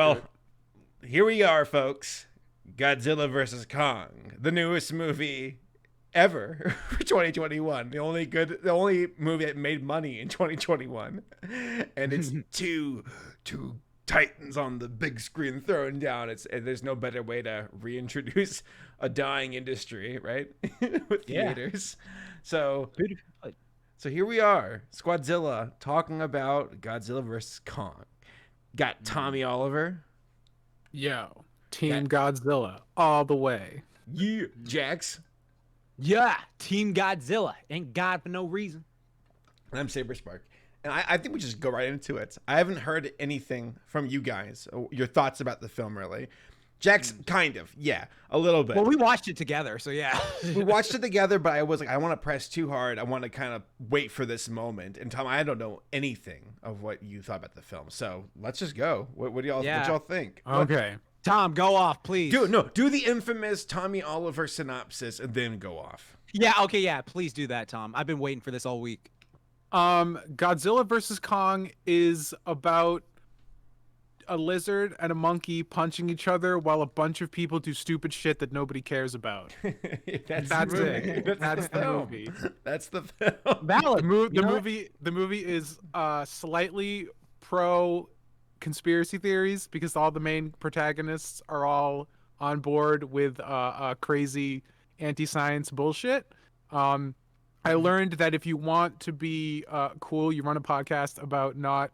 Well, here we are, folks. Godzilla versus Kong, the newest movie ever for 2021. The only movie that made money in 2021, and it's two titans on the big screen throwing down. There's no better way to reintroduce a dying industry, right? With theaters. So here we are, Squadzilla, talking about Godzilla versus Kong. Got Tommy Oliver. Yo, Team Godzilla all the way. Yeah, Jax. Yeah, Team Godzilla. Ain't God for no reason. And I'm Saberspark. And I think we just go right into it. I haven't heard anything from you guys, your thoughts about the film, really. Jax, kind of, yeah, a little bit. Well, we watched it together, so yeah. We watched it together, but I was like, I want to press too hard. I want to kind of wait for this moment. And Tom, I don't know anything of what you thought about the film, so let's just go. What do y'all think? Okay. Tom, go off, please. Do the infamous Tommy Oliver synopsis and then go off. Yeah, okay, yeah, please do that, Tom. I've been waiting for this all week. Godzilla versus Kong is about a lizard and a monkey punching each other while a bunch of people do stupid shit that nobody cares about. That's it. That's the movie. That's the film. Valid. The movie is slightly pro conspiracy theories because all the main protagonists are all on board with crazy anti-science bullshit. I learned that if you want to be cool, you run a podcast about not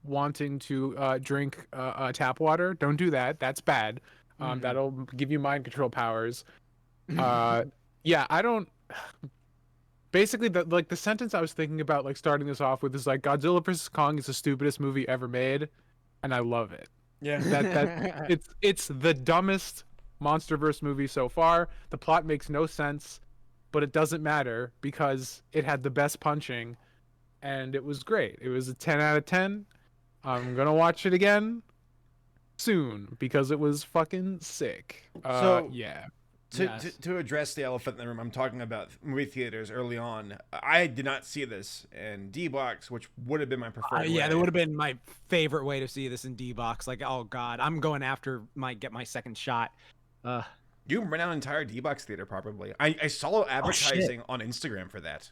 wanting to drink tap water. Don't do that. That's bad. That'll give you mind control powers. Yeah, I don't. Basically, the sentence I was thinking about, like starting this off with, is like Godzilla vs. Kong is the stupidest movie ever made, and I love it. Yeah, it's the dumbest monsterverse movie so far. The plot makes no sense, but it doesn't matter because it had the best punching, and it was great. It was a 10 out of 10. I'm gonna watch it again soon because it was fucking sick. Yeah. To address the elephant in the room, I'm talking about movie theaters early on. I did not see this in D-Box, which would have been my preferred way. Yeah, that would have been my favorite way to see this in D-Box. Like, oh god, I'm going after get my second shot. You can rent out an entire D-Box theater probably. I saw advertising on Instagram for that.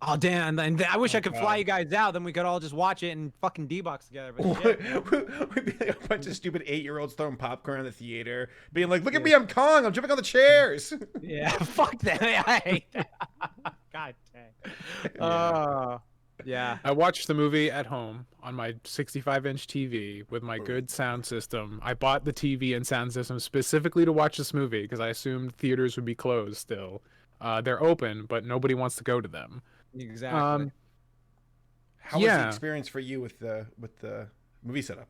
Oh damn! And I wish I could fly you guys out. Then we could all just watch it and fucking D-Box together. But shit. We'd be like a bunch of stupid 8-year-olds throwing popcorn in the theater, being like, "Look at me, I'm Kong! I'm jumping on the chairs." Yeah, fuck that! I hate that. God dang. Yeah. I watched the movie at home on my 65-inch TV with my good sound system. I bought the TV and sound system specifically to watch this movie because I assumed theaters would be closed still. They're open, but nobody wants to go to them. Exactly. How was the experience for you with the movie setup?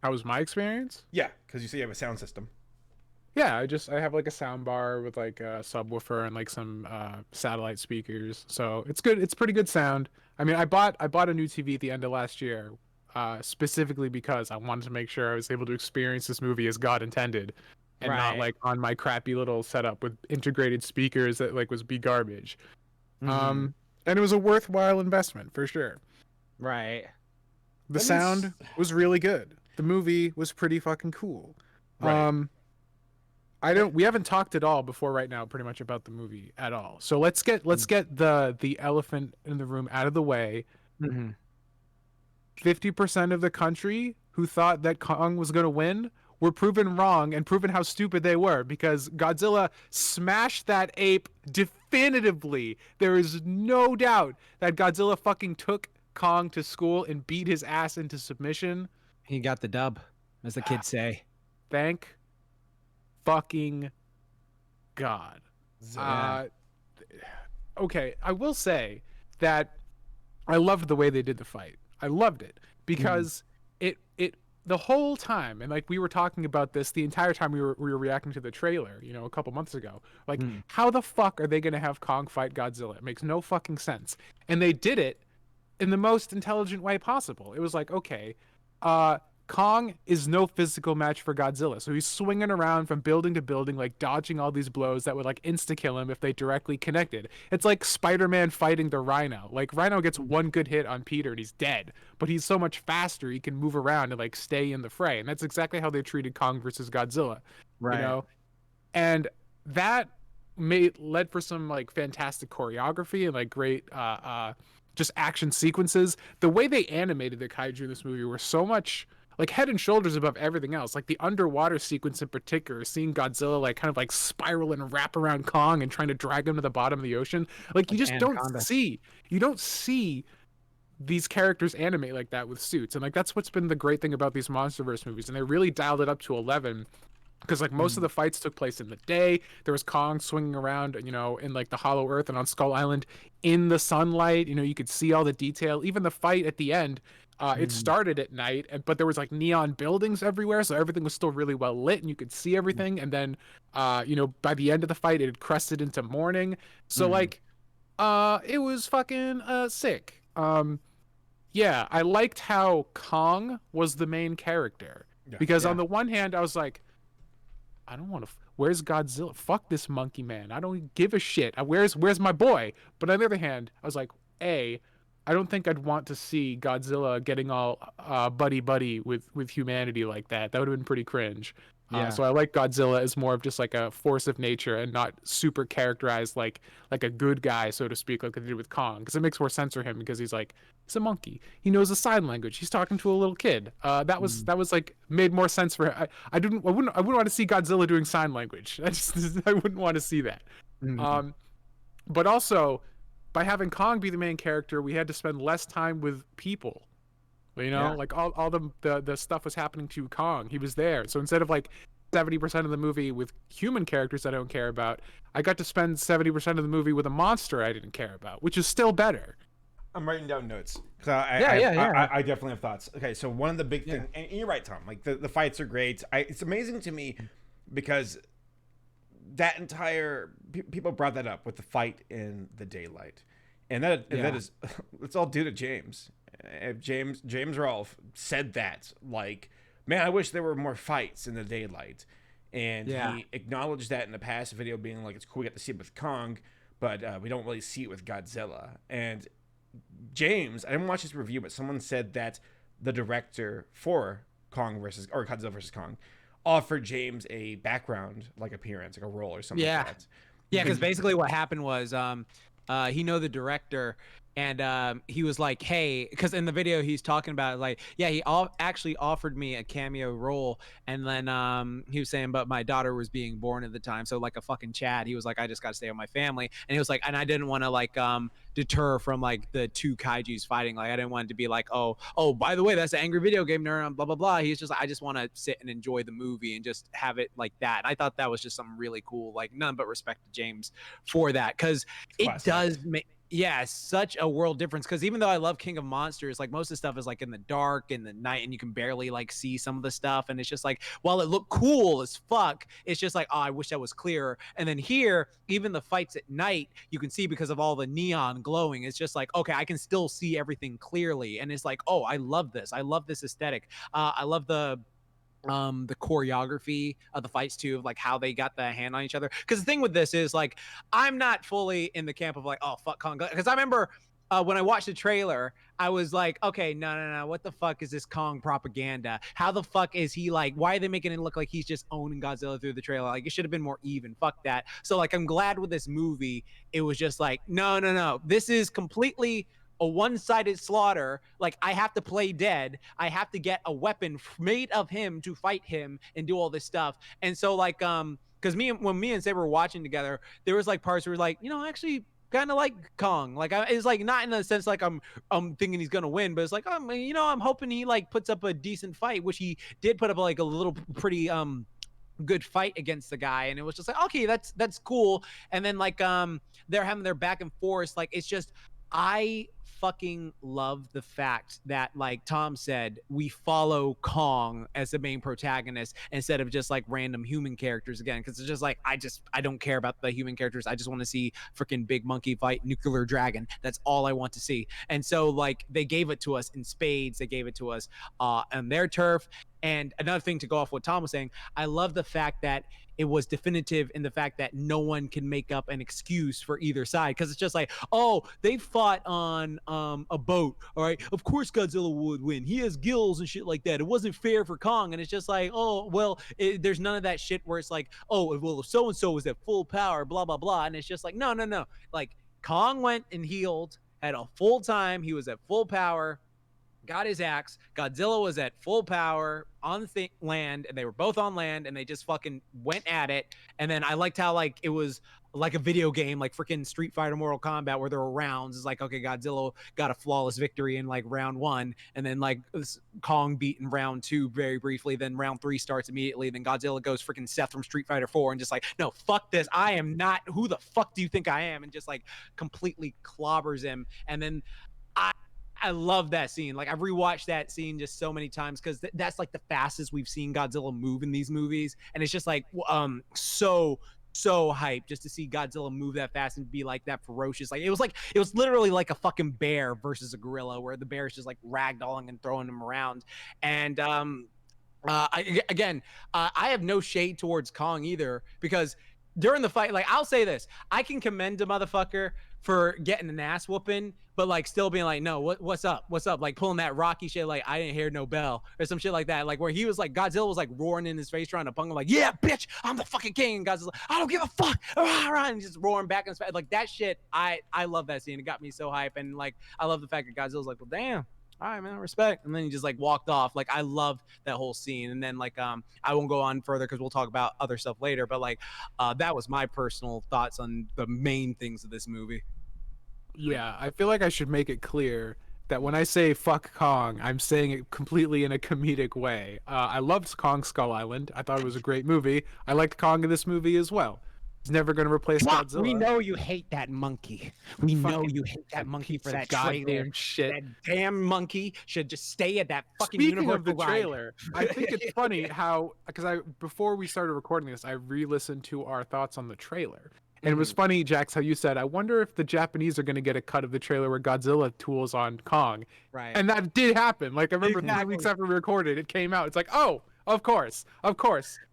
How was my experience? Yeah, because you say you have a sound system. Yeah, I have like a sound bar with like a subwoofer and like some satellite speakers. So it's good. It's pretty good sound. I mean, I bought a new TV at the end of last year, specifically because I wanted to make sure I was able to experience this movie as God intended, and not like on my crappy little setup with integrated speakers that like was garbage. And it was a worthwhile investment for sure. Right. The sound was really good. The movie was pretty fucking cool. Right. We haven't talked at all before right now pretty much about the movie at all. So let's get the elephant in the room out of the way. 50% of the country who thought that Kong was going to win were proven wrong and proven how stupid they were because Godzilla smashed that ape definitively. There is no doubt that Godzilla fucking took Kong to school and beat his ass into submission. He got the dub, as the kids say. Thank fucking God. Okay, I will say that I loved the way they did the fight. I loved it because it the whole time, and like we were talking about this the entire time we were reacting to the trailer, a couple months ago. Like, how the fuck are they gonna have Kong fight Godzilla? It makes no fucking sense. And they did it in the most intelligent way possible. It was like, okay, Kong is no physical match for Godzilla. So he's swinging around from building to building, like dodging all these blows that would like insta-kill him if they directly connected. It's like Spider-Man fighting the Rhino. Like Rhino gets one good hit on Peter and he's dead, but he's so much faster he can move around and like stay in the fray. And that's exactly how they treated Kong versus Godzilla. Right. You know? And that led for some like fantastic choreography and like great just action sequences. The way they animated the kaiju in this movie were so much like head and shoulders above everything else. Like the underwater sequence in particular, seeing Godzilla like kind of like spiral and wrap around Kong and trying to drag him to the bottom of the ocean. Like you just you don't see these characters animate like that with suits. And like that's what's been the great thing about these MonsterVerse movies. And they really dialed it up to 11. Because like most of the fights took place in the day. There was Kong swinging around, you know, in like the Hollow Earth and on Skull Island in the sunlight. You know, you could see all the detail. Even the fight at the end, it started at night, but there was like neon buildings everywhere, so everything was still really well lit and you could see everything. And then, you know, by the end of the fight, it had crested into morning. So like, it was fucking sick. Yeah, I liked how Kong was the main character because on the one hand, I was like, I don't want to. Where's Godzilla? Fuck this monkey man. I don't give a shit. Where's my boy? But on the other hand, I was like, I don't think I'd want to see Godzilla getting all buddy with humanity like that. That would have been pretty cringe. So I like Godzilla as more of just like a force of nature and not super characterized like a good guy, so to speak, like they did with Kong, because it makes more sense for him because he's a monkey. He knows a sign language. He's talking to a little kid. That was like made more sense for him. I wouldn't want to see Godzilla doing sign language. I wouldn't want to see that. But also by having Kong be the main character, we had to spend less time with people. You know, like all the stuff was happening to Kong. He was there. So instead of like 70% of the movie with human characters I don't care about, I got to spend 70% of the movie with a monster I didn't care about, which is still better. I'm writing down notes. I definitely have thoughts. Okay, so one of the big things, and you're right, Tom, like the fights are great. It's amazing to me because that entire, people brought that up with the fight in the daylight. And that is, it's all due to James. James Rolfe said that, like, man, I wish there were more fights in the daylight. And he acknowledged that in the past video, being like, it's cool we got to see it with Kong, but we don't really see it with Godzilla. And James, I didn't watch his review, but someone said that the director for Godzilla versus Kong offered James a background like appearance, like a role or something like that. Yeah, because basically what happened was he know the director, and he was like, hey, because in the video he's talking about like, he actually offered me a cameo role, and then he was saying, but my daughter was being born at the time, so like a fucking Chad, he was like, I just got to stay with my family. And he was like, and I didn't want to like deter from like the two kaijus fighting. Like I didn't want it to be like, oh by the way, that's an angry video game nerd, blah blah blah. He's just like, I just want to sit and enjoy the movie and just have it like that. And I thought that was just something really cool. Like none but respect to James for that, because it does make such a world difference. Because even though I love King of Monsters, like most of the stuff is like in the dark, in the night, and you can barely like see some of the stuff, and it's just like, while it looked cool as fuck, it's just like, oh, I wish that was clearer. And then here, even the fights at night, you can see because of all the neon glowing, it's just like, okay, I can still see everything clearly, and it's like, oh, I love this aesthetic. I love the choreography of the fights too, of like how they got the hand on each other. Because the thing with this is like, I'm not fully in the camp of like, oh fuck Kong, because I remember when I watched the trailer, I was like, okay, no, what the fuck is this Kong propaganda? How the fuck is he like, why are they making it look like he's just owning Godzilla through the trailer? Like it should have been more even. Fuck that. So like, I'm glad with this movie it was just like, no, this is completely a one-sided slaughter. Like I have to play dead, I have to get a weapon made of him to fight him and do all this stuff. And so like because when me and Saber were watching together, there was like parts where we were like, you know, I actually kind of like Kong. Like it's like not in the sense like I'm thinking he's gonna win, but it's like, you know, I'm hoping he like puts up a decent fight, which he did put up like a little pretty good fight against the guy. And it was just like, okay, that's cool. And then like they're having their back and forth, like it's just, I fucking love the fact that, like Tom said, we follow Kong as the main protagonist instead of just like random human characters again. Because it's just like I don't care about the human characters. I just want to see freaking big monkey fight nuclear dragon. That's all I want to see. And so like they gave it to us in spades. They gave it to us on their turf. And another thing to go off what Tom was saying, I love the fact that it was definitive in the fact that no one can make up an excuse for either side, because it's just like, oh, they fought on a boat, all right, of course Godzilla would win, he has gills and shit like that, it wasn't fair for Kong. And it's just like, oh well, there's none of that shit where it's like, oh well, if so and so was at full power, blah blah blah. And it's just like, no, like Kong went and healed at a full time, he was at full power, got his axe. Godzilla was at full power on the land, and they were both on land, and they just fucking went at it. And then I liked how like it was like a video game, like freaking Street Fighter, Mortal Kombat, where there were rounds. It's like, okay, Godzilla got a flawless victory in like round 1, and then like Kong beat in round 2 very briefly. Then round 3 starts immediately. Then Godzilla goes freaking Seth from Street Fighter 4 and just like, no, fuck this. I am not. Who the fuck do you think I am? And just like completely clobbers him. And then I love that scene. Like I've rewatched that scene just so many times because that's like the fastest we've seen Godzilla move in these movies, and it's just like so hyped just to see Godzilla move that fast and be like that ferocious. Like it was literally like a fucking bear versus a gorilla, where the bear is just like ragdolling and throwing him around. And I have no shade towards Kong either, because during the fight, like I'll say this, I can commend a motherfucker for getting an ass whooping, but like still being like, no, what's up, like pulling that Rocky shit, like I didn't hear no bell or some shit like that, like where he was like, Godzilla was like roaring in his face trying to punk him, like, yeah bitch, I'm the fucking king, and Godzilla's like, I don't give a fuck, and just roaring back in his face. Like that shit, I love that scene. It got me so hype. And like I love the fact that Godzilla's like, well damn, all right man, respect, and then he just like walked off. Like I love that whole scene. And then like I won't go on further because we'll talk about other stuff later, but like that was my personal thoughts on the main things of this movie. Yeah, I feel like I should make it clear that when I say fuck Kong, I'm saying it completely in a comedic way. I loved Kong Skull Island. I thought it was a great movie. I liked Kong in this movie as well. He's never going to replace Godzilla. We know you hate that monkey. We know you hate that monkey for that goddamn shit. That damn monkey should just stay at that fucking Speaking of the ride. trailer, I think it's funny how, because before we started recording this, I re-listened to our thoughts on the trailer. And it was funny, Jax, how you said, I wonder if the Japanese are going to get a cut of the trailer where Godzilla tools on Kong. Right. And that did happen. Like, I remember 3 weeks after we recorded, it came out. It's like, oh, of course.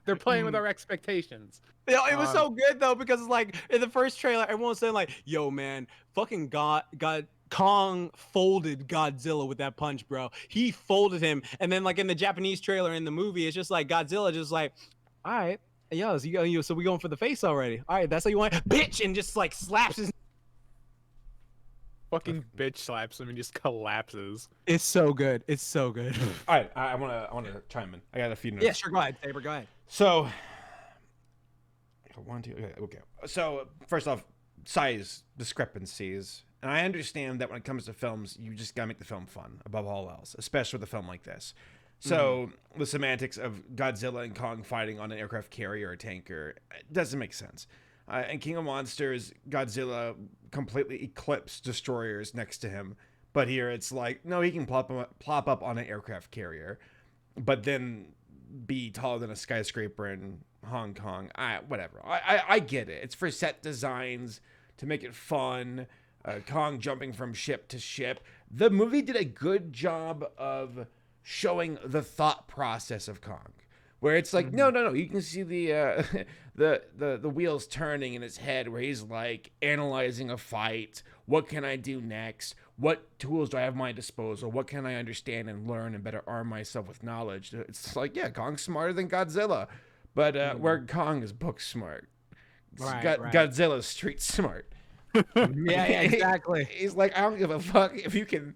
They're playing with our expectations. Yeah, it was so good, though, because it's like, in the first trailer, everyone was saying, like, yo, man, fucking Kong folded Godzilla with that punch, bro. He folded him. And then, like, in the Japanese trailer in the movie, it's just like Godzilla just like, all right. Yo, so we going for the face already? All right, that's how you want it? Bitch, and just like slaps his fucking bitch slaps him and just collapses. It's so good. It's so good. All right, I want to chime in. I got a few notes. Yeah, sure. Go ahead, Saber. Go ahead. So, okay. So first off, size discrepancies, and I understand that when it comes to films, you just gotta make the film fun above all else, especially with a film like this. So the semantics of Godzilla and Kong fighting on an aircraft carrier or tanker doesn't make sense. In King of Monsters, Godzilla completely eclipsed destroyers next to him. But here it's like, no, he can plop up on an aircraft carrier, but then be taller than a skyscraper in Hong Kong. Whatever. I get it. It's for set designs, to make it fun. Kong jumping from ship to ship. The movie did a good job of showing the thought process of Kong, where it's like, no, you can see the wheels turning in his head, where he's like analyzing a fight. What can I do next? What tools do I have at my disposal? What can I understand and learn and better arm myself with knowledge? It's like, yeah, Kong's smarter than Godzilla, but where Kong is book smart, Right. Godzilla's street smart. Yeah, exactly. He's like, I don't give a fuck if you can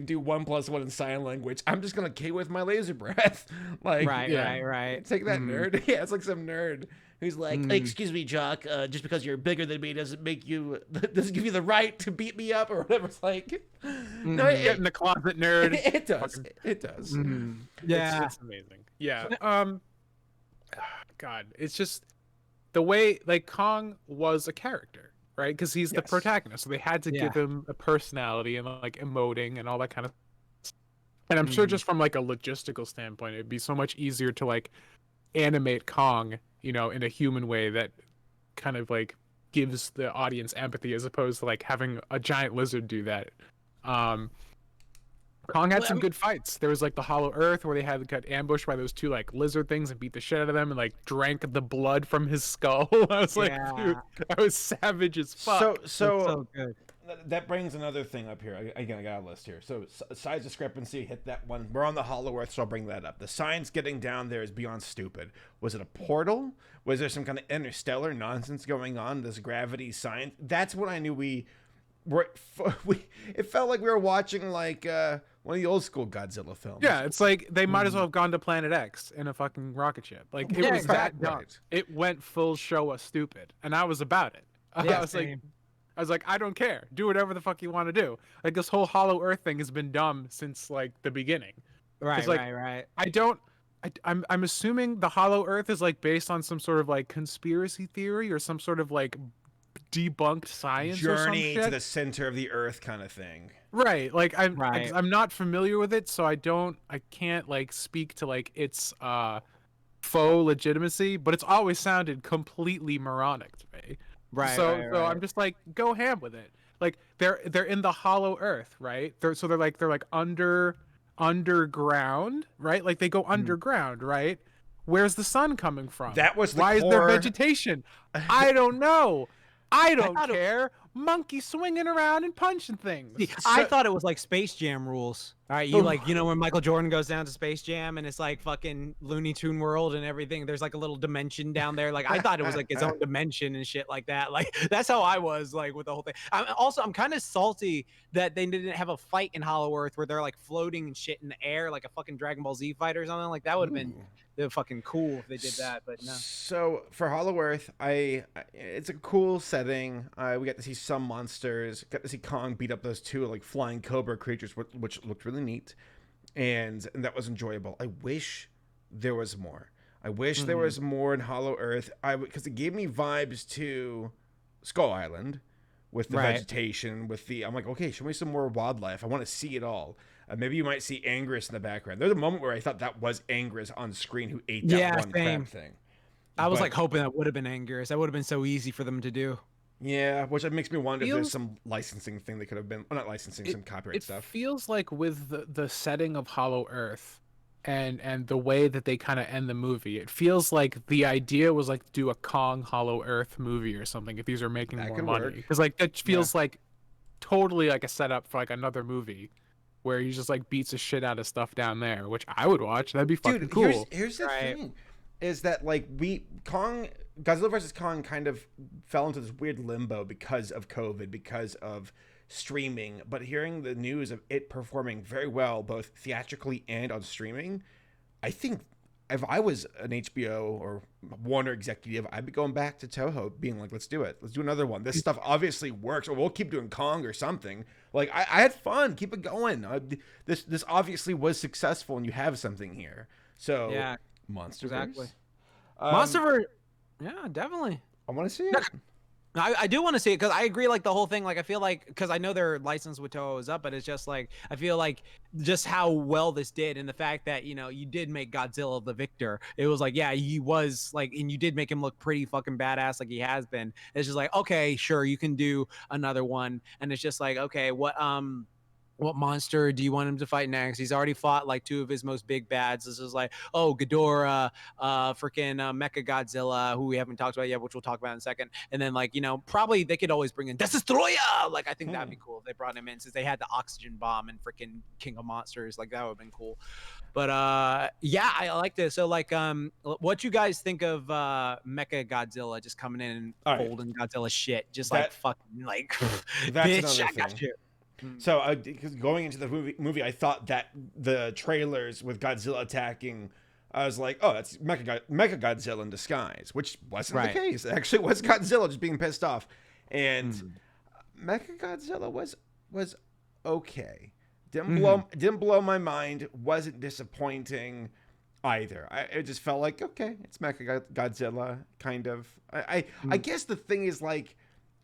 do 1 + 1 in sign language. I'm just gonna K with my laser breath. Like, Right. Take that, nerd. Yeah, it's like some nerd who's like, excuse me, Jock. Just because you're bigger than me doesn't give you the right to beat me up or whatever. It's like, no, Get in the closet, nerd. It does. It does. Yeah, it's amazing. Yeah. God, it's just the way, like, Kong was a character. right? Because he's the Yes. protagonist, so they had to Yeah. give him a personality and like emoting and all that kind of. And I'm sure just from like a logistical standpoint, it'd be so much easier to like animate Kong, you know, in a human way that kind of like gives the audience empathy as opposed to like having a giant lizard do that. Kong had some good fights. There was like the Hollow Earth where they had got ambushed by those two like lizard things and beat the shit out of them and like drank the blood from his skull. I was like, dude, that was savage as fuck. So good. That brings another thing up here. Again, I got a list here. So size discrepancy, hit that one. We're on the Hollow Earth, so I'll bring that up. The science getting down there is beyond stupid. Was it a portal? Was there some kind of interstellar nonsense going on? This gravity science? That's when I knew we it felt like we were watching like one of the old school Godzilla films. Yeah, it's like they might as well have gone to Planet X in a fucking rocket ship. Like it was that dumb. Right. It went full Showa stupid, and I was about it. Yeah, I was like, I don't care. Do whatever the fuck you want to do. Like this whole Hollow Earth thing has been dumb since like the beginning. Right, like, right. I'm assuming the Hollow Earth is like based on some sort of like conspiracy theory or some sort of like debunked science or some Journey shit. to the center of the earth kind of thing. Right. Like Right. I'm not familiar with it, so I can't like speak to like its faux legitimacy, but it's always sounded completely moronic to me. Right. So right. I'm just like, go ham with it. Like they're in the Hollow Earth, right? They're like underground, right? Like they go underground, right? Where's the sun coming from? That was the Why core... is there vegetation? I don't know. I don't thought care. Monkey swinging around and punching things. See, I thought it was like Space Jam rules. All right, you like, you know, when Michael Jordan goes down to Space Jam and it's like fucking Looney Tune World and everything. There's like a little dimension down there. Like I thought it was like its own dimension and shit like that. Like that's how I was like with the whole thing. I'm kind of salty that they didn't have a fight in Hollow Earth where they're like floating and shit in the air like a fucking Dragon Ball Z fight or something. Like that would have been fucking cool if they did that, but no. So for Hollow Earth, it's a cool setting. We got to see some monsters. Got to see Kong beat up those two like flying cobra creatures, which looked really neat, and that was enjoyable. I wish there was more. I wish there was more in Hollow Earth. Because it gave me vibes to Skull Island with the vegetation, with the. I'm like, okay, show me some more wildlife. I want to see it all. Maybe you might see Anguirus in the background. There's a moment where I thought that was Anguirus on screen who ate that one crab thing. I was like hoping that would have been Anguirus. That would have been so easy for them to do. Yeah, which makes me wonder if there's some licensing thing that could have been, well, not licensing, some copyright stuff. It feels like with the setting of Hollow Earth and the way that they kind of end the movie, it feels like the idea was like do a Kong Hollow Earth movie or something if these are making more money. Because like it feels like totally like a setup for like another movie where he just like beats the shit out of stuff down there, which I would watch. That'd be fucking cool. Here's the thing, is that like Godzilla vs. Kong kind of fell into this weird limbo because of COVID, because of streaming. But hearing the news of it performing very well, both theatrically and on streaming, I think if I was an HBO or Warner executive, I'd be going back to Toho, being like, let's do it. Let's do another one. This stuff obviously works, or we'll keep doing Kong or something. Like, I had fun. Keep it going. This obviously was successful, and you have something here. So, yeah, Monsterverse. Exactly. Monsterverse. Yeah, definitely. I want to see it. I do want to see it because I agree. Like the whole thing, like I feel like because I know their license with Toho is up, but it's just like I feel like just how well this did, and the fact that you did make Godzilla the victor. It was like he was like, and you did make him look pretty fucking badass, like he has been. It's just like okay, sure, you can do another one, and it's just like okay, what monster do you want him to fight next? He's already fought like two of his most big bads. This is like, oh, Ghidorah, freaking MechaGodzilla, who we haven't talked about yet, which we'll talk about in a second. And then like, probably they could always bring in Destroya. Like, I think that'd be cool if they brought him in since they had the oxygen bomb and freaking King of Monsters. Like that would have been cool. But yeah, I like this. So like, what you guys think of MechaGodzilla just coming in and folding Godzilla shit, just like fucking like, bitch, I got you. So, because going into the movie, I thought that the trailers with Godzilla attacking, I was like, oh, that's MechaGodzilla in disguise, which wasn't the case. It actually was Godzilla just being pissed off. And MechaGodzilla was okay. Didn't blow my mind. Wasn't disappointing either. It just felt like, okay, it's MechaGodzilla, kind of. I guess the thing is like,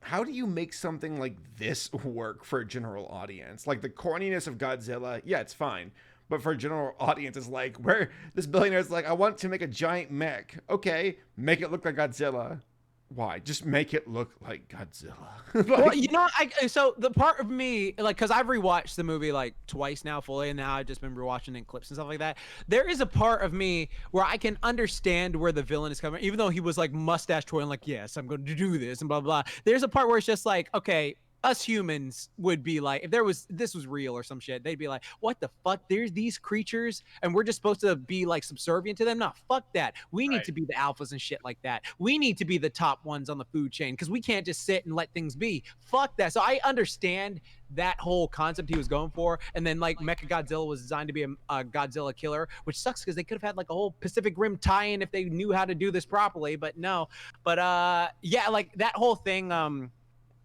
how do you make something like this work for a general audience? Like the corniness of Godzilla, yeah, it's fine. But for a general audience, it's like where this billionaire's like, I want to make a giant mech. Okay, make it look like Godzilla. Why? Just make it look like Godzilla. Well, you know, so the part of me, like, because I've rewatched the movie like twice now fully, and now I've just been rewatching it in clips and stuff like that. There is a part of me where I can understand where the villain is coming, even though he was like mustache twirling, like, yes, I'm going to do this and blah blah. There's a part where it's just like, okay, us humans would be like, if this was real or some shit, they'd be like, what the fuck? There's these creatures and we're just supposed to be like subservient to them? No, fuck that. We need to be the alphas and shit like that. We need to be the top ones on the food chain because we can't just sit and let things be. Fuck that. So I understand that whole concept he was going for. And then like MechaGodzilla was designed to be a Godzilla killer, which sucks because they could have had like a whole Pacific Rim tie-in if they knew how to do this properly, but no. But yeah, like that whole thing,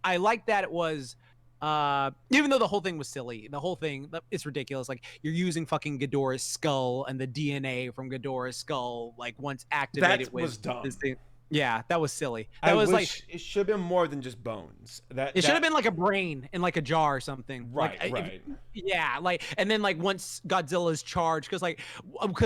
I like that it was, even though the whole thing was silly, the whole thing, it's ridiculous. Like you're using fucking Ghidorah's skull and the DNA from Ghidorah's skull, like once activated. That was dumb. This thing. Yeah, that was silly. That was like, it should have been more than just bones. It should have been like a brain in like a jar or something. Right, like, right. Yeah, like, and then like once Godzilla's charged, because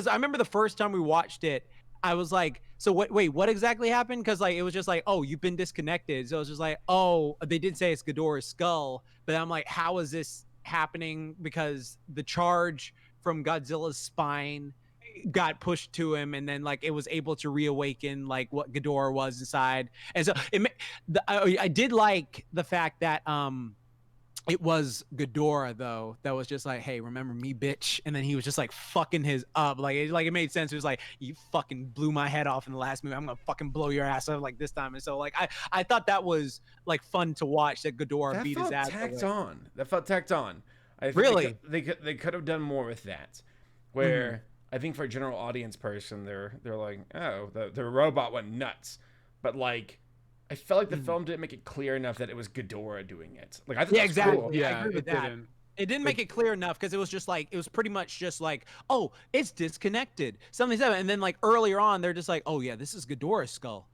I remember the first time we watched it, I was like, so wait, what exactly happened? Because like it was just like, oh, you've been disconnected. So it was just like, oh, they did say it's Ghidorah's skull, but I'm like, how is this happening? Because the charge from Godzilla's spine got pushed to him, and then like it was able to reawaken like what Ghidorah was inside. And so I did like the fact that it was Ghidorah though that was just like, hey, remember me, bitch? And then he was just like fucking his up, like it made sense. It was like, you fucking blew my head off in the last movie, I'm gonna fucking blow your ass up like this time. And so like I thought that was like fun to watch, that Ghidorah beat his ass. That felt tacked on. I think really they could have done more with that, where I think for a general audience person, they're like, oh, the robot went nuts, but like I felt like the film didn't make it clear enough that it was Ghidorah doing it. Like I thought, exactly. Cool. Yeah, I agree with that. It didn't make it clear enough because it was just like, it was pretty much just like, oh, it's disconnected, something like that. And then like earlier on, they're just like, oh yeah, this is Ghidorah's skull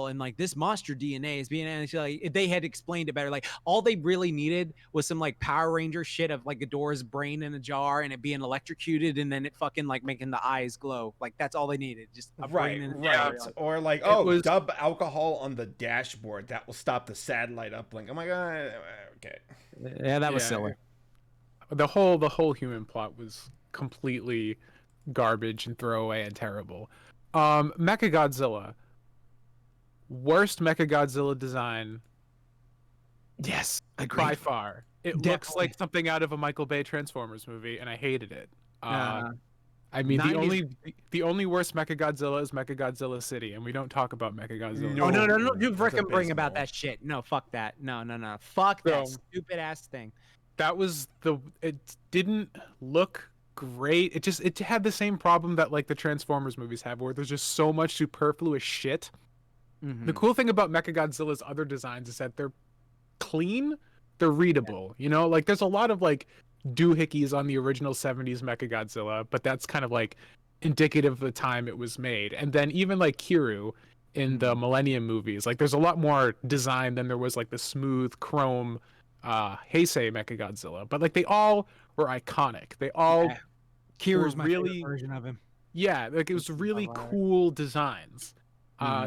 and like this monster DNA is being, and like if they had explained it better, like all they really needed was some like Power Ranger shit of like Ghidorah's brain in a jar and it being electrocuted and then it fucking like making the eyes glow. Like that's all they needed, just a brain in a jar. Or like, dub alcohol on the dashboard that will stop the satellite uplink. Oh my god, okay. Yeah, that was silly. The whole human plot was completely garbage and throwaway and terrible. MechaGodzilla. Worst MechaGodzilla design. Yes, by far. It looks like something out of a Michael Bay Transformers movie, and I hated it. I mean, the only worst MechaGodzilla is MechaGodzilla City, and we don't talk about MechaGodzilla. No, you frickin' bring about that shit. No, fuck that. No. Fuck that stupid ass thing. It didn't look great. It had the same problem that like the Transformers movies have, where there's just so much superfluous shit. The cool thing about MechaGodzilla's other designs is that they're clean, they're readable. You know, like there's a lot of like doohickeys on the original 70s MechaGodzilla, but that's kind of like indicative of the time it was made. And then even like Kiru in the Millennium movies, like there's a lot more design than there was like the smooth chrome Heisei MechaGodzilla. But like they all were iconic. They all Kiru's my favorite version of him. Yeah, like it was really cool designs.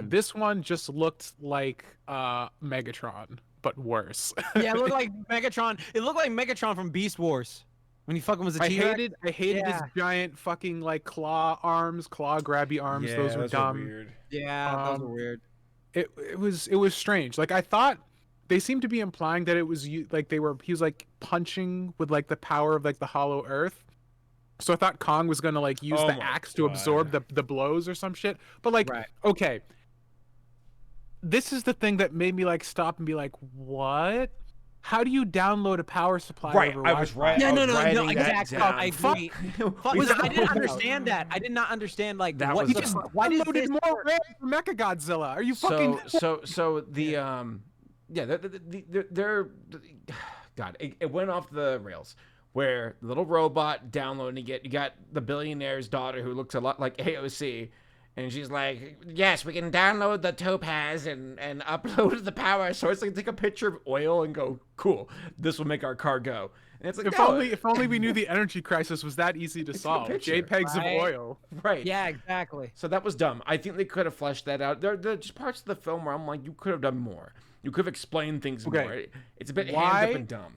This one just looked like Megatron, but worse. Yeah, it looked like Megatron. It looked like Megatron from Beast Wars when he fucking was a T-Rex. I hated his giant fucking like claw grabby arms. Yeah, those were dumb. Weird. Yeah, those were weird. It was strange. Like I thought they seemed to be implying that it was like he was like punching with like the power of like the Hollow Earth. So I thought Kong was gonna like use the axe to absorb the blows or some shit. But like, okay, this is the thing that made me like stop and be like, what? How do you download a power supply? Right, I was right. No, exactly. I agree. I didn't understand that. I did not understand like that. What? Why downloaded more RAM for MechaGodzilla? Are you fucking? So the they're God, it went off the rails. Where the little robot downloading it, you got the billionaire's daughter who looks a lot like AOC, And she's like, yes, we can download the topaz and upload the power source. Like, take a picture of oil and go, cool, this will make our car go. And it's like, if only we knew the energy crisis was that easy to solve. picture. JPEGs of oil. Right. Yeah, exactly. So that was dumb. I think they could have fleshed that out. There are just parts of the film where I'm like, you could have done more. You could have explained things more. It's a bit hands up and dumb.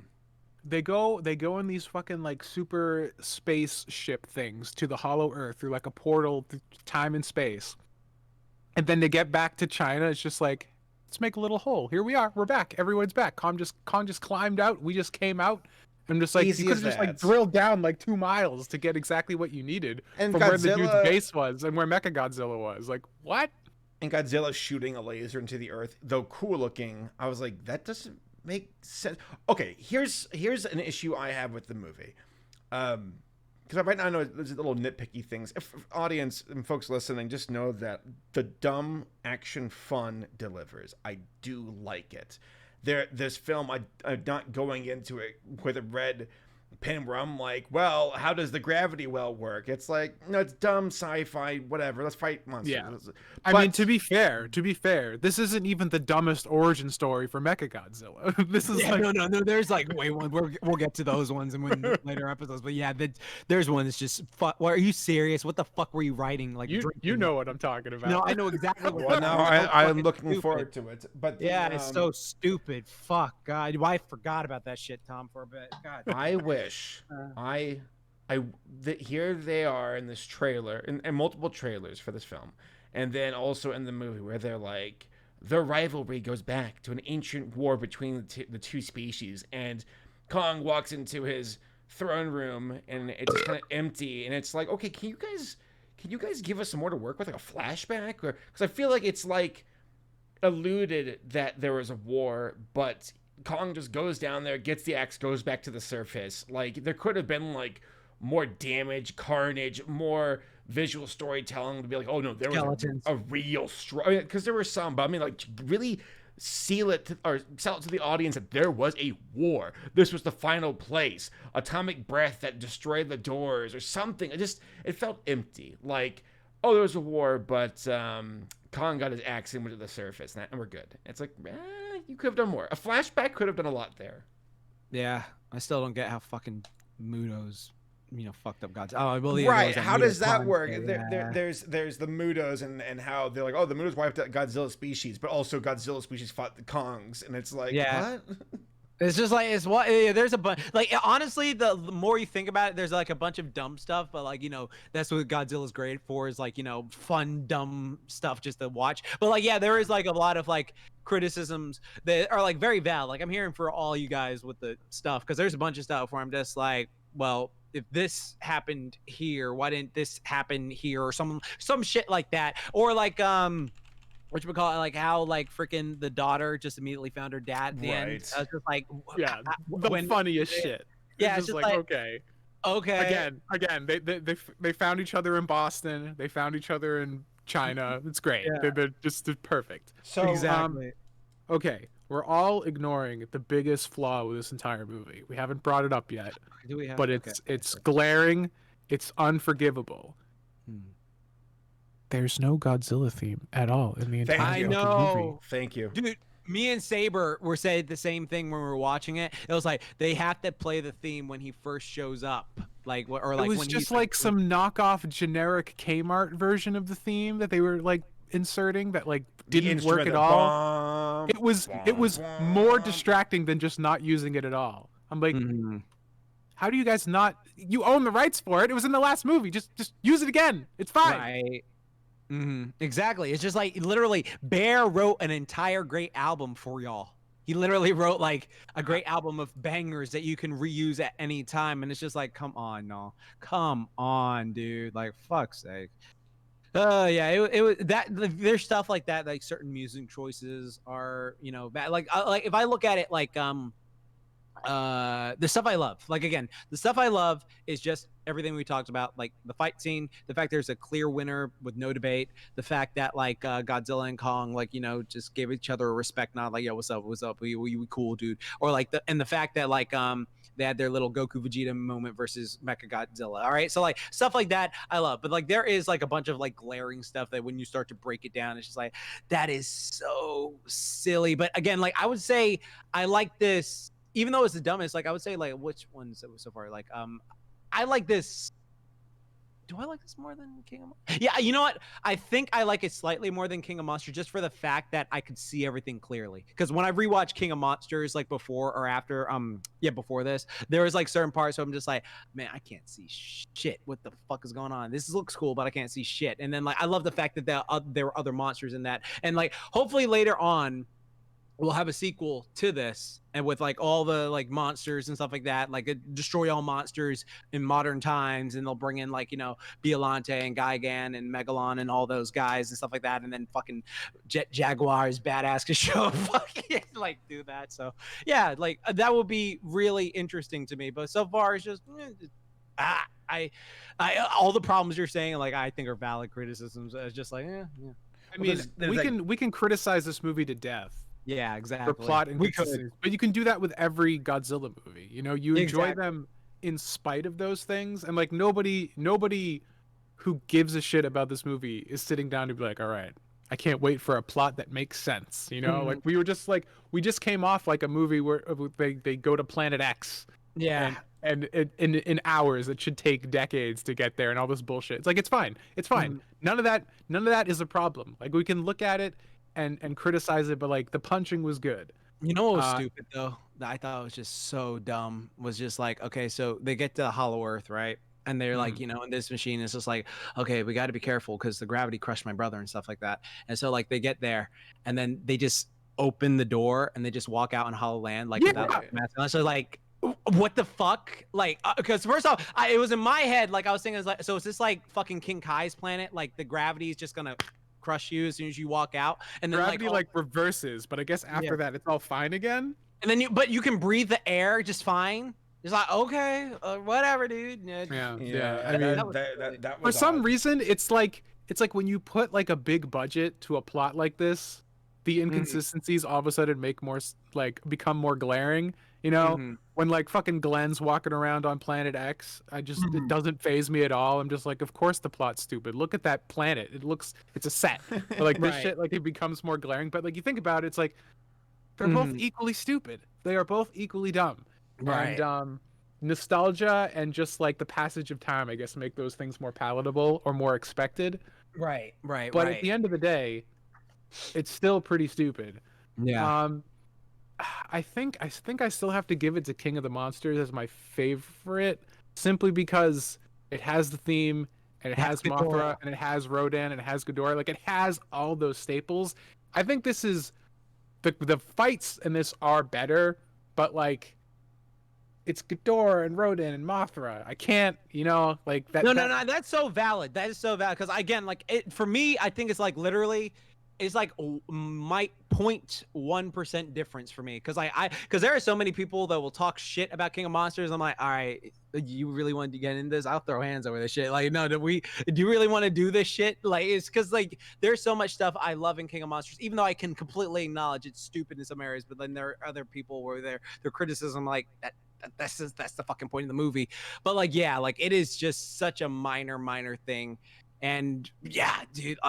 They go in these fucking like super spaceship things to the Hollow Earth through like a portal through time and space, and then they get back to China. It's just like, let's make a little hole. Here we are. We're back. Everyone's back. Kong just climbed out. We just came out. I'm just like, Easy you could as have just like that. drilled down like 2 miles to get exactly what you needed And from where the dude's Godzilla- base was and where MechaGodzilla was. Like, what? And Godzilla shooting a laser into the earth, though cool looking, I was like, that doesn't make sense. Okay, here's an issue I have with the movie. Because right now I know there's little nitpicky things. If audience and folks listening, just know that the dumb action fun delivers. I do like it. This film, I'm not going into it with a red pin where I'm like, well, how does the gravity well work? It's like, no, it's dumb sci-fi, whatever. Let's fight monsters. Yeah. But, I mean, to be fair, this isn't even the dumbest origin story for MechaGodzilla. This is like, no. There's like way one. We'll get to those ones in later episodes. But yeah, there's one that's just fuck. Well, are you serious? What the fuck were you writing? Like, you know what I'm talking about. No, I know exactly. What well, now I'm looking forward to it. But yeah, it's so stupid. Fuck God, I forgot about that shit, Tom, for a bit. God, I wish here they are in this trailer and multiple trailers for this film, and then also in the movie where they're like, the rivalry goes back to an ancient war between the two species, and Kong walks into his throne room and it's kind of empty, and it's like, okay, can you guys give us some more to work with, like a flashback, or because I feel like it's like alluded that there was a war, but Kong just goes down there, gets the axe, goes back to the surface. Like, there could have been like more damage, carnage, more visual storytelling to be like, oh no, there was a real struggle. Because there were some, but I mean, like, really sell it to the audience that there was a war. This was the final place. Atomic breath that destroyed the doors or something. It felt empty. Like, oh, there was a war, but Kong got his axe and went to the surface, and we're good. It's like, you could have done more. A flashback could have done a lot there. Yeah, I still don't get how fucking Muto's, fucked up gods. Oh, I believe. Right? How does that work? Yeah. There's the Mutos and how they're like, oh, the Mutos wiped out Godzilla species, but also Godzilla species fought the Kongs, and it's like, what? It's just like there's a bunch. Like, honestly, the more you think about it, there's like a bunch of dumb stuff, but like, that's what Godzilla's great for, is like, fun dumb stuff just to watch. But like, yeah, there is like a lot of like criticisms that are like very valid. Like, I'm hearing for all you guys with the stuff, because there's a bunch of stuff where I'm just like, well, if this happened here, why didn't this happen here, or some shit like that, or like whatchamacallit, like how like freaking the daughter just immediately found her dad at the end. I was just like, yeah, the funniest shit. Yeah, it's just like, okay. Again, they found each other in Boston. They found each other in China. It's great. Yeah. They're perfect. So exactly. Okay, we're all ignoring the biggest flaw with this entire movie. We haven't brought it up yet, Do we have? but it's glaring. It's unforgivable. There's no Godzilla theme at all in the entire movie. Thank you. Dude, me and Saber were saying the same thing when we were watching it. It was like, they have to play the theme when he first shows up. Like, or like, it was when just like some knockoff generic Kmart version of the theme that they were like inserting that like didn't work at all. It was more distracting than just not using it at all. I'm like, how do you guys not? You own the rights for it. It was in the last movie. Just use it again. It's fine. Right. Exactly. It's just like, literally, Bear wrote an entire great album for y'all. He literally wrote like a great album of bangers that you can reuse at any time, and it's just like, come on, dude, like, fuck's sake. Yeah, it was that. There's stuff like that, like certain music choices are, bad. Like if I look at it like the stuff I love, like, again, the stuff I love is just everything we talked about, like the fight scene, the fact there's a clear winner with no debate, the fact that like Godzilla and Kong, like, just gave each other a respect nod, like, yo, what's up, we cool, dude, or like the fact that like they had their little Goku Vegeta moment versus MechaGodzilla. All right, so like stuff like that I love, but like there is like a bunch of like glaring stuff that when you start to break it down, it's just like that is so silly. But again, like I would say I like this, even though it's the dumbest. Like I would say like which ones so far? Like I like this. Do I like this more than King of Monsters? Yeah, you know what? I think I like it slightly more than King of Monsters just for the fact that I could see everything clearly. Because when I rewatched King of Monsters, like before or after, before this, there was like certain parts where I'm just like, man, I can't see shit. What the fuck is going on? This looks cool, but I can't see shit. And then like I love the fact that there were other monsters in that, and like hopefully later on we'll have a sequel to this, and with like all the like monsters and stuff like that, like destroy all monsters in modern times, and they'll bring in like, you know, Biollante and Gigan and Megalon and all those guys and stuff like that, and then fucking Jet Jaguars badass could show up fucking like do that. So yeah, like that would be really interesting to me. But so far it's just I all the problems you're saying like I think are valid criticisms. It's just like yeah. I mean, there's we can criticize this movie to death. Yeah, exactly. For plot inconsistencies, but you can do that with every Godzilla movie. You know, you enjoy them in spite of those things, and like nobody who gives a shit about this movie is sitting down to be like, all right, I can't wait for a plot that makes sense. You know, like we just came off like a movie where they go to Planet X. Yeah. And in hours, it should take decades to get there, and all this bullshit. It's like it's fine. None of that is a problem. Like we can look at it and criticize it, but like the punching was good. You know what was stupid though? That I thought was just so dumb. Was just like, okay, so they get to Hollow Earth, right? And they're like, you know, in this machine, it's just like, okay, we got to be careful because the gravity crushed my brother and stuff like that. And so like they get there, and then they just open the door and they just walk out in Hollow Land like without mask. And so like, what the fuck? Like, because first off, it was in my head like I was thinking, like, so is this like fucking King Kai's planet? Like the gravity is just gonna crush you as soon as you walk out, and then gravity like reverses, but I guess after that it's all fine again. And then you can breathe the air just fine. It's like okay, whatever, dude. Yeah. I mean, that for some reason, it's like when you put like a big budget to a plot like this, the inconsistencies all of a sudden become more glaring. You know, when like fucking Glenn's walking around on Planet X, it doesn't faze me at all. I'm just like, of course the plot's stupid. Look at that planet. It's a set. But, like this shit, like it becomes more glaring. But like you think about it, it's like they're both equally stupid. They are both equally dumb. Right. And nostalgia and just like the passage of time, I guess, make those things more palatable or more expected. Right. But at the end of the day, it's still pretty stupid. Yeah. I think I still have to give it to King of the Monsters as my favorite, simply because it has the theme, and it has Mothra, and it has Rodan, and it has Ghidorah. Like it has all those staples. I think this is the fights in this are better, but like it's Ghidorah and Rodan and Mothra. I can't, like that. No. That's so valid. That is so valid because again, like for me, I think it's like literally. It's like my 0.1% difference for me because because there are so many people that will talk shit about King of Monsters. I'm like, all right, you really want to get into this? I'll throw hands over this shit. Like, no, do you really want to do this shit? Like, it's because like there's so much stuff I love in King of Monsters, even though I can completely acknowledge it's stupid in some areas. But then there are other people where their criticism like that. That's the fucking point of the movie. But like, yeah, like it is just such a minor thing. And yeah, dude,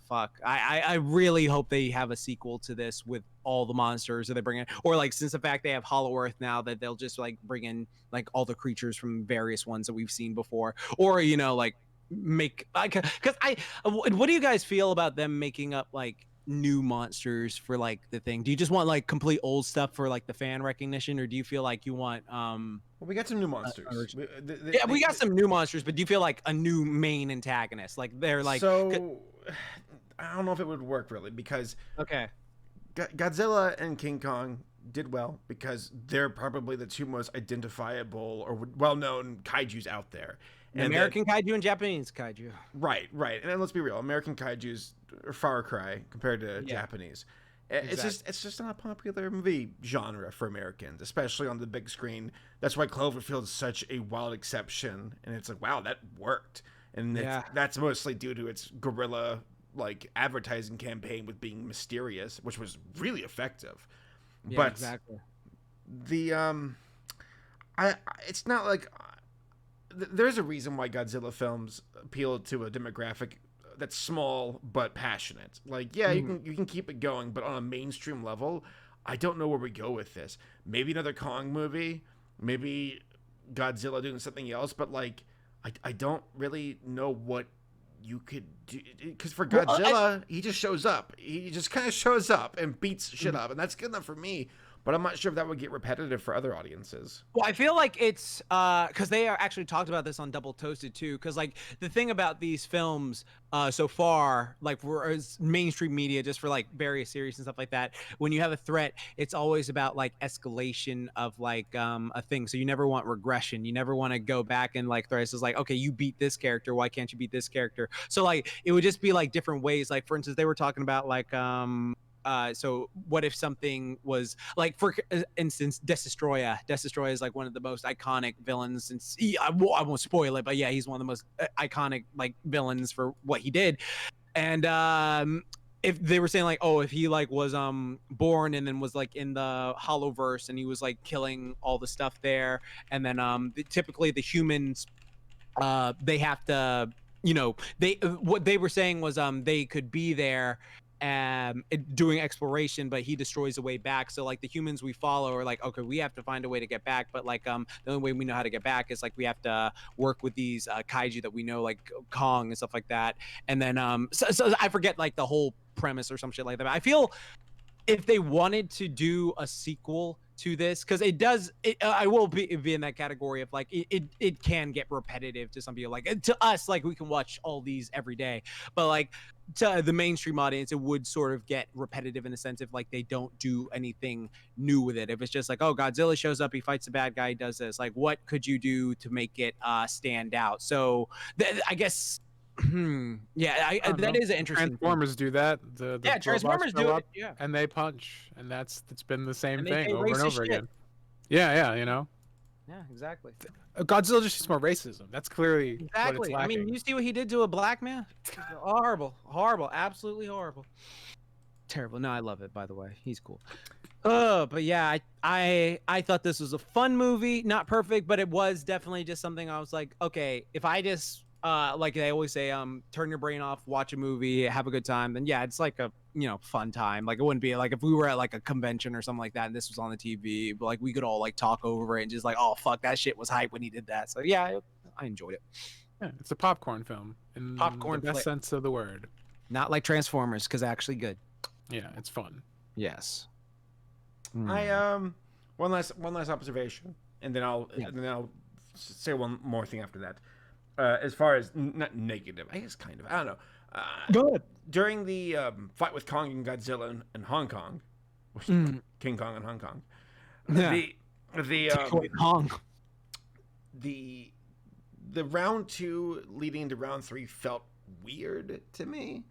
fuck. I really hope they have a sequel to this with all the monsters that they bring in, or like since the fact they have Hollow Earth now, that they'll just like bring in like all the creatures from various ones that we've seen before, or like make like because what do you guys feel about them making up like new monsters for like the thing? Do you just want like complete old stuff for like the fan recognition, or do you feel like you want well, we got some new monsters. We got some new monsters, but do you feel like a new main antagonist? Like they're like so I don't know if it would work really because Godzilla and King Kong did well because they're probably the two most identifiable or well-known kaijus out there. And American kaiju and Japanese kaiju. Right. And then let's be real, American kaiju's are far cry compared to Japanese. Exactly. It's just not a popular movie genre for Americans, especially on the big screen. That's why Cloverfield is such a wild exception, and it's like, wow, that worked. And that's mostly due to its guerrilla like advertising campaign with being mysterious, which was really effective. Yeah, but exactly. The it's not like there's a reason why Godzilla films appeal to a demographic that's small but passionate. Like, yeah, you can keep it going, but on a mainstream level, I don't know where we go with this. Maybe another Kong movie, maybe Godzilla doing something else, but like, I don't really know what you could do, because for Godzilla, he just shows up. He just kind of shows up and beats shit up, and that's good enough for me. But I'm not sure if that would get repetitive for other audiences. Well, I feel like it's because they are actually talked about this on Double Toasted too. Because like the thing about these films so far, like for mainstream media, just for like various series and stuff like that, when you have a threat, it's always about like escalation of like a thing. So you never want regression. You never want to go back and like threats is like, okay, you beat this character, why can't you beat this character? So like it would just be like different ways. Like for instance, they were talking about like so what if something was like, for instance, Destroya. Destroya is like one of the most iconic villains since I won't spoil it, but yeah, he's one of the most iconic like villains for what he did. And if they were saying like, oh, if he like was born and then was like in the Hollowverse and he was like killing all the stuff there, and then typically the humans they have to, you know, they what they were saying was they could be there doing exploration, but he destroys the way back. So like the humans we follow are like, okay, we have to find a way to get back, but like the only way we know how to get back is like we have to work with these kaiju that we know, like Kong and stuff like that. And then so I forget like the whole premise or some shit like that. But I feel if they wanted to do a sequel to this, because I will be in that category of like it can get repetitive to some people. Like to us, like we can watch all these every day, but like to the mainstream audience, it would sort of get repetitive in the sense if like they don't do anything new with it. If it's just like, oh, Godzilla shows up, he fights the bad guy, he does this, like what could you do to make it stand out? So I guess yeah, that is an interesting Transformers thing. do that. The Yeah, Transformers do it. Yeah, and they punch, and it's been the same and thing they over and racist over shit. again. Yeah, you know. Yeah, exactly. Godzilla just needs more racism. That's clearly what it's Exactly. I lacking. mean, you see what he did to a black man? Horrible, horrible, absolutely horrible. Terrible. No, I love it. By the way, he's cool. But yeah, I thought this was a fun movie. Not perfect, but it was definitely just something I was like, okay, if I just like they always say, turn your brain off, watch a movie, have a good time, then yeah, it's like a fun time. Like it wouldn't be like if we were at like a convention or something like that and this was on the TV, but like we could all like talk over it and just like, oh fuck, that shit was hype when he did that. So yeah, I enjoyed it. Yeah, it's a popcorn film in Popcorn the best flick. sense of the word. Not like Transformers, because actually good. Yeah, it's fun. Yes. I one last observation, and then I'll say one more thing after that. As far as not negative, I guess kind of. I don't know. Go ahead. During the fight with Kong and Godzilla in Hong Kong, King Kong in Hong Kong, Yeah. the round 2 leading to round 3 felt weird to me,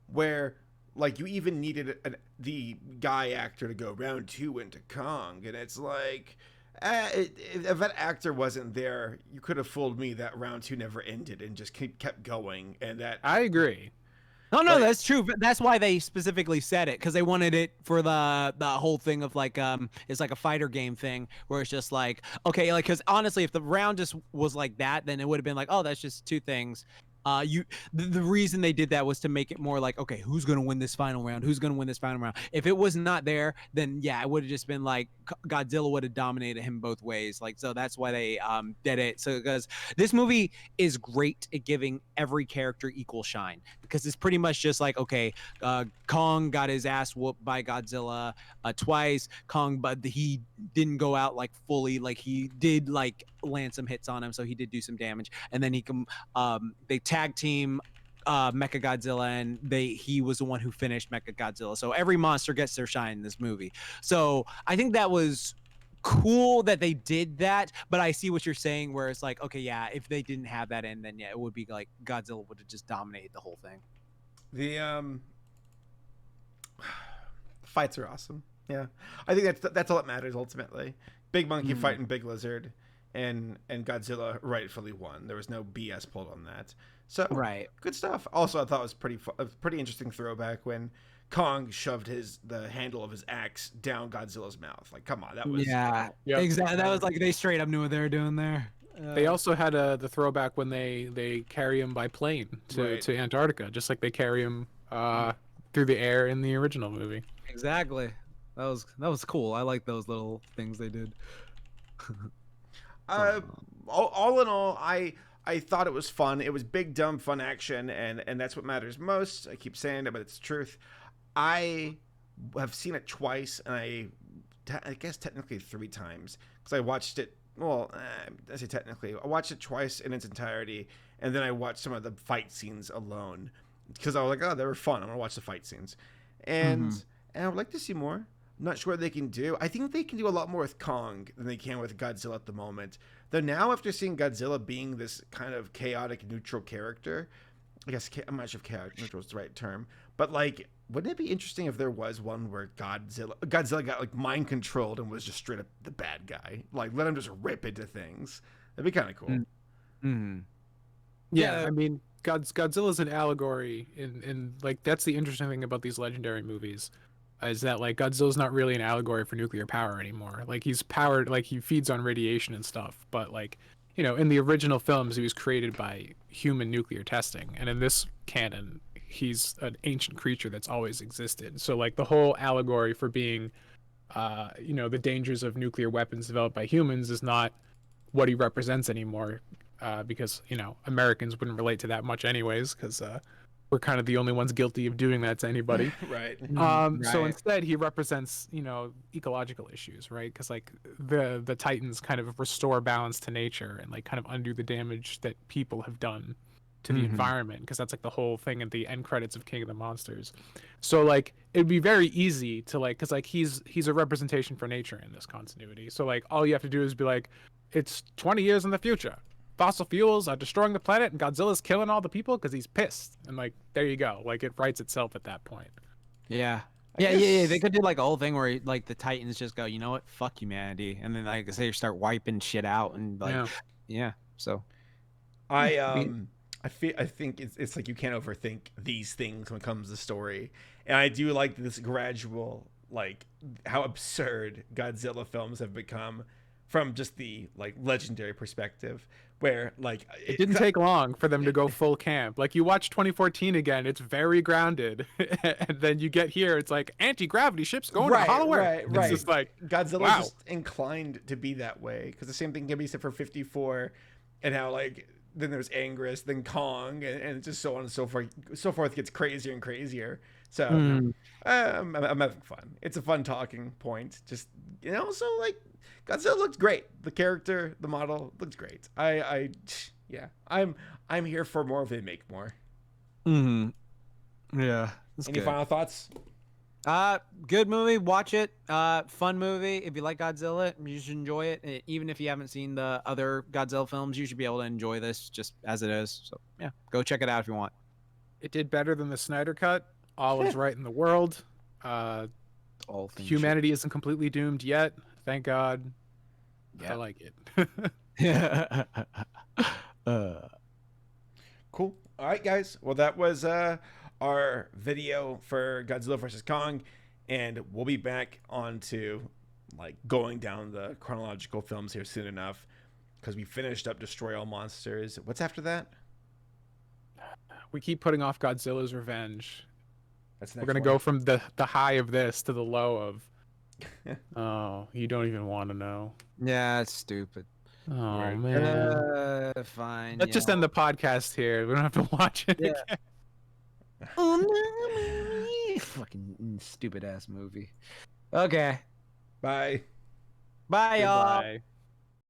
where like you even needed the guy actor to go round 2 into Kong, and it's like if that actor wasn't there, you could have fooled me that round 2 never ended and just kept going, and that I agree. No, that's true. But that's why they specifically said it, because they wanted it for the whole thing of like it's like a fighter game thing where it's just like, okay, like, because honestly, if the round just was like that, then it would have been like, oh, that's just 2 things. The reason they did that was to make it more like, okay, who's gonna win this final round? Who's gonna win this final round? If it was not there, then yeah, it would have just been like Godzilla would have dominated him both ways. Like, so that's why they did it. So because this movie is great at giving every character equal shine, because it's pretty much just like, okay, Kong got his ass whooped by Godzilla twice. Kong, but he didn't go out like fully, like he did like land some hits on him, so he did do some damage, and then he can they tag team MechaGodzilla, and he was the one who finished MechaGodzilla. So every monster gets their shine in this movie. So I think that was cool that they did that, but I see what you're saying where it's like, okay, yeah, if they didn't have that in, then yeah, it would be like Godzilla would have just dominated the whole thing. The fights are awesome. Yeah, I think that's all that matters ultimately. Big monkey fighting big lizard, and Godzilla rightfully won. There was no BS pulled on that. So right, good stuff. Also, I thought it was a pretty interesting throwback when Kong shoved the handle of his axe down Godzilla's mouth. Like, come on, that was Yeah, Yep. exactly. That was like they straight up knew what they were doing there. They also had the throwback when they carry him by plane Right. to Antarctica, just like they carry him through the air in the original movie. Exactly. That was cool. I like those little things they did. all in all, I thought it was fun. It was big, dumb, fun action, and that's what matters most. I keep saying it, but it's the truth. I have seen it twice, and I guess technically 3 times, because I watched it. Well, I say technically, I watched it twice in its entirety, and then I watched some of the fight scenes alone, because I was like, oh, they were fun. I'm gonna watch the fight scenes, and I would like to see more. I'm not sure what they can do. I think they can do a lot more with Kong than they can with Godzilla at the moment. Though now, after seeing Godzilla being this kind of chaotic neutral character, I guess I'm not sure if chaotic neutral is the right term, but like, wouldn't it be interesting if there was one where Godzilla got like mind controlled and was just straight up the bad guy? Like, let him just rip into things. That'd be kind of cool. Yeah, I mean, Godzilla's an allegory, in like that's the interesting thing about these legendary movies, is that like Godzilla's not really an allegory for nuclear power anymore. Like he's powered, like he feeds on radiation and stuff, but like, you know, in the original films he was created by human nuclear testing, and in this canon he's an ancient creature that's always existed. So like the whole allegory for being you know, the dangers of nuclear weapons developed by humans is not what he represents anymore, because, you know, Americans wouldn't relate to that much anyways, because we're kind of the only ones guilty of doing that to anybody. Right. So instead he represents, you know, ecological issues, right? Because like the Titans kind of restore balance to nature and like kind of undo the damage that people have done to the environment, because that's like the whole thing at the end credits of King of the Monsters. So like it'd be very easy to like, because like he's a representation for nature in this continuity. So like all you have to do is be like, it's 20 years in the future, fossil fuels are destroying the planet and Godzilla's killing all the people because he's pissed, and like there you go, like it writes itself at that point. Yeah. Yeah. They could do like a whole thing where like the Titans just go, you know what, fuck humanity, and then like they start wiping shit out, and like yeah. So I think it's like you can't overthink these things when it comes to story, and I do like this gradual, like how absurd Godzilla films have become from just the like legendary perspective, where like it didn't take long for them to go full camp. Like you watch 2014 again, it's very grounded, and then you get here, it's like anti-gravity ships going to Hollow Earth. It's just like Godzilla's just inclined to be that way, because the same thing can be said for 54, and how like then there's Anguirus, then Kong, and just so on and so forth. So forth gets crazier and crazier. So I'm having fun. It's a fun talking point. Just, you know, so like Godzilla looked great. The character, the model looked great. I'm here for more if they make more. Yeah. Any final thoughts? Good movie. Watch it. Fun movie. If you like Godzilla, you should enjoy it. Even if you haven't seen the other Godzilla films, you should be able to enjoy this just as it is. So yeah, go check it out if you want. It did better than the Snyder Cut. All is right in the world. All humanity isn't completely doomed yet. Thank God. Yeah. I like it. Yeah. Cool. All right, guys. Well, that was our video for Godzilla vs. Kong, and we'll be back onto like going down the chronological films here soon enough, because we finished up Destroy All Monsters. What's after that? We keep putting off Godzilla's Revenge. We're gonna go from the high of this to the low of oh, you don't even want to know. Yeah, it's stupid. Oh man. Fine. Let's just end the podcast here. We don't have to watch it again. Fucking stupid ass movie. Okay. Bye. Bye, y'all. Goodbye.